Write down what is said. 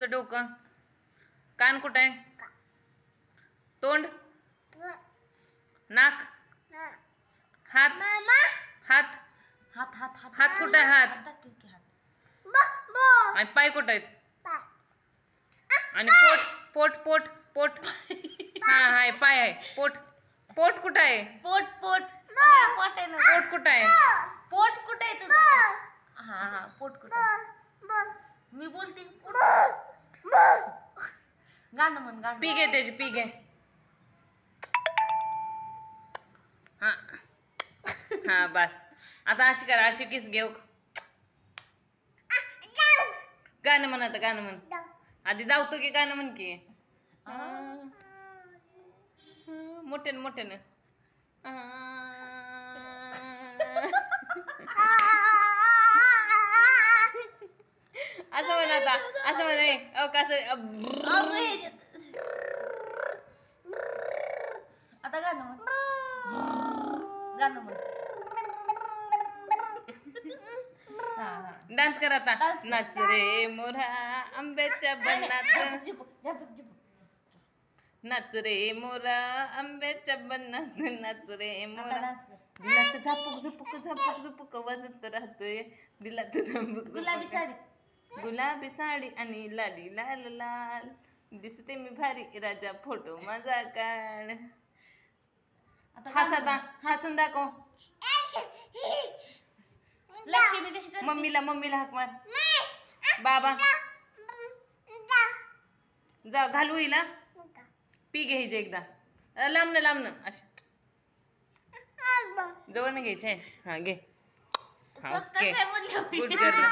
तुझं डोकं? कान कुठं आहे? तोंड? नाक? हात? हात? हात हात हात हात कुठं आहे? हात आणि पाय कुठं आहेत? आणि पोट पोट पोट पोट हा हाय पाय आहे. पोट पोट कुठं आहे? पोट पोट पोट आहे ना. पोट कुठं आहे? पोट कुठे आहे तुझं? हा हा पोट कुठे? मी बोलते गाणं म्हण गाणं. पी घे त्याची पी घे. हा हा बस आता अशी करा अशी किस घेऊ. गाणं म्हण आता गाणं म्हण. आधी धावतो की गाणं म्हण की. मोठ्यानं मोठ्यानं. असं म्हण आता असं म्हण. आता गाणं म्हण. गाणं म्हण. डान्स कर आता. नाच रे मोरा आंब्याच्या बनात. नाच रे मोरा आंब्याच्या बनात. नाच रे मोरा. दिलात झापूक झुपूक झापूक झुपूक वाजत राहतोय. दिलात झुपूक गुलाबी साडी. गुलाबी साडी आणि लाली लाल लाल. दिसते मी भारी राजा फोटो माझा काढ. हस आता हसून दाखव. लक्ष्मी कशी करते? मम्मीला हाक मार. बाबा जा घालू हिला. पी घ्यायचे एकदा. लांबन अशी जवळ घ्यायचे. हा घे. Okay good girl.